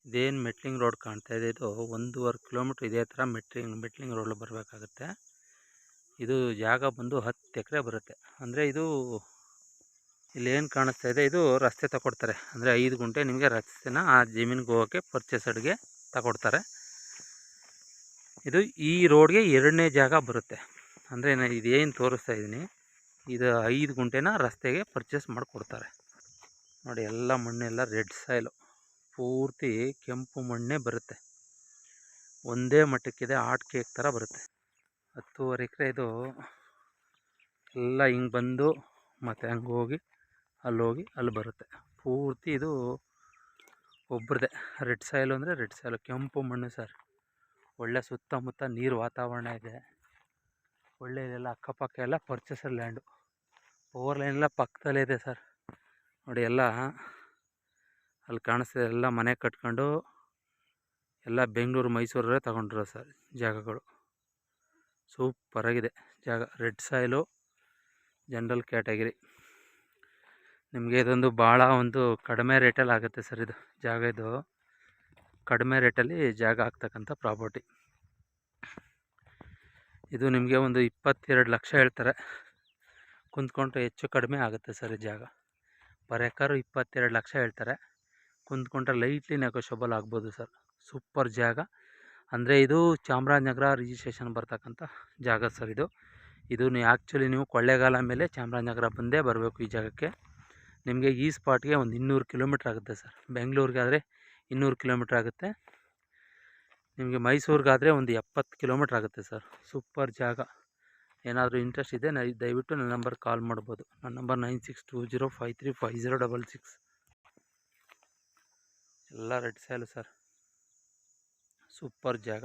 ಇದೇನು metalling road ಕಾಣ್ತಾ ಇದೆ, ಇದು 1.5 ಕಿಲೋಮೀಟ್ರ್ ಇದೇ ಥರ ಮೆಟ್ಲಿಂಗ್ ರೋಡ್ ಬರಬೇಕಾಗುತ್ತೆ. ಇದು ಜಾಗ ಬಂದು 10 ಎಕರೆ ಬರುತ್ತೆ. ಅಂದರೆ ಇದು ಇಲ್ಲೇನು ಕಾಣಿಸ್ತಾ ಇದೆ, ಇದು ರಸ್ತೆ ತಗೊಡ್ತಾರೆ. ಅಂದರೆ 5 ಗುಂಟೆ ನಿಮಗೆ ರಸ್ತೆನ ಆ ಜಮೀನಿಗೆ ಹೋಗೋಕ್ಕೆ ಪರ್ಚೇಸರ್ಗೆ ತಗೊಡ್ತಾರೆ. ಇದು ಈ ರೋಡ್ಗೆ 2ನೇ ಜಾಗ ಬರುತ್ತೆ. ಅಂದರೆ ನಾನು ಇದೇನು ತೋರಿಸ್ತಾ ಇದ್ದೀನಿ, ಇದು 5 ಗುಂಟೆನ ರಸ್ತೆಗೆ ಪರ್ಚೇಸ್ ಮಾಡಿಕೊಡ್ತಾರೆ. ನೋಡಿ, ಎಲ್ಲ ಮಣ್ಣೆಲ್ಲ ರೆಡ್ ಸಾಯಿಲು, ಪೂರ್ತಿ ಕೆಂಪು ಮಣ್ಣೇ ಬರುತ್ತೆ. ಒಂದೇ ಮಟ್ಟಕ್ಕಿದೆ, ಆಟ್ ಕೇಕ್ ಥರ ಬರುತ್ತೆ. 10.5 ಎಕರೆ ಇದು. ಎಲ್ಲ ಹಿಂಗೆ ಬಂದು ಮತ್ತು ಹಂಗೆ ಹೋಗಿ ಅಲ್ಲಿ ಬರುತ್ತೆ. ಪೂರ್ತಿ ಇದು ಒಬ್ರದೇ ರೆಡ್ ಸಾಯಿಲು. ಅಂದರೆ ರೆಡ್ ಸಾಯಿಲು, ಕೆಂಪು ಮಣ್ಣು ಸರ್. ಒಳ್ಳೆ ಸುತ್ತಮುತ್ತ ನೀರು ವಾತಾವರಣ ಇದೆ. ಒಳ್ಳೆ ಇದೆಲ್ಲ ಅಕ್ಕಪಕ್ಕ ಎಲ್ಲ ಪರ್ಚೇಸರ್ ಲ್ಯಾಂಡು. ಪವರ್ ಲೈನ್ ಎಲ್ಲ ಪಕ್ಕದಲ್ಲೇ ಇದೆ ಸರ್. ನೋಡಿ, ಎಲ್ಲ ಅಲ್ಲಿ ಕಾಣಿಸ್ತಿದೆ, ಎಲ್ಲ ಮನೆ ಕಟ್ಕೊಂಡು ಎಲ್ಲ ಬೆಂಗಳೂರು ಮೈಸೂರಲ್ಲೇ ತಗೊಂಡ್ರು ಸರ್ ಜಾಗಗಳು. ಸೂಪರಾಗಿದೆ ಜಾಗ. Red soil, general category. ನಿಮಗೆ ಇದೊಂದು ಭಾಳ ಕಡಿಮೆ ರೇಟಲ್ಲಿ ಆಗುತ್ತೆ ಸರ್. ಇದು ಜಾಗ, ಇದು ಕಡಿಮೆ ರೇಟಲ್ಲಿ ಜಾಗ ಆಗ್ತಕ್ಕಂಥ ಪ್ರಾಪರ್ಟಿ. ಇದು ನಿಮಗೆ 22 ಲಕ್ಷ ಹೇಳ್ತಾರೆ. ಕುಂತ್ಕೊಂಡ್ರೆ ಹೆಚ್ಚು ಕಡಿಮೆ ಆಗುತ್ತೆ ಸರ್ ಈ ಜಾಗ. ಪರ್ ಎಕರು 22 ಲಕ್ಷ ಹೇಳ್ತಾರೆ. ಕುಂತ್ಕೊಂಡ್ರೆ ಲೈಟ್ಲಿ ನೆಗೋಷಿಯಬಲ್ ಆಗ್ಬೋದು ಸರ್. ಸೂಪರ್ ಜಾಗ. ಅಂದರೆ ಇದು ಚಾಮರಾಜನಗರ ರಿಜಿಸ್ಟ್ರೇಷನ್ ಬರ್ತಕ್ಕಂಥ ಜಾಗ ಸರ್ ಇದು. ಆ್ಯಕ್ಚುಲಿ ನೀವು ಕೊಳ್ಳೇಗಾಲ ಮೇಲೆ ಚಾಮರಾಜನಗರ ಬಂದೇ ಬರಬೇಕು ಈ ಜಾಗಕ್ಕೆ. ನಿಮಗೆ ಈ ಸ್ಪಾಟ್ಗೆ 200 ಕಿಲೋಮೀಟ್ರ್ ಆಗುತ್ತೆ ಸರ್. ಬೆಂಗಳೂರಿಗಾದರೆ 200 ಕಿಲೋಮೀಟ್ರ್ ಆಗುತ್ತೆ. ನಿಮಗೆ ಮೈಸೂರಿಗಾದರೆ 70 ಕಿಲೋಮೀಟ್ರ್ ಆಗುತ್ತೆ ಸರ್. ಸೂಪರ್ ಜಾಗ. ಏನಾದರೂ ಇಂಟ್ರೆಸ್ಟ್ ಇದೆ ದಯವಿಟ್ಟು ನನ್ನ ನಂಬರ್ ಕಾಲ್ ಮಾಡ್ಬೋದು. ನನ್ನ ನಂಬರ್ 9620535066. ಎಲ್ಲ ರೆಡ್ ಸಾಯಿಲು ಸರ್. ಸೂಪರ್ ಜಾಗ.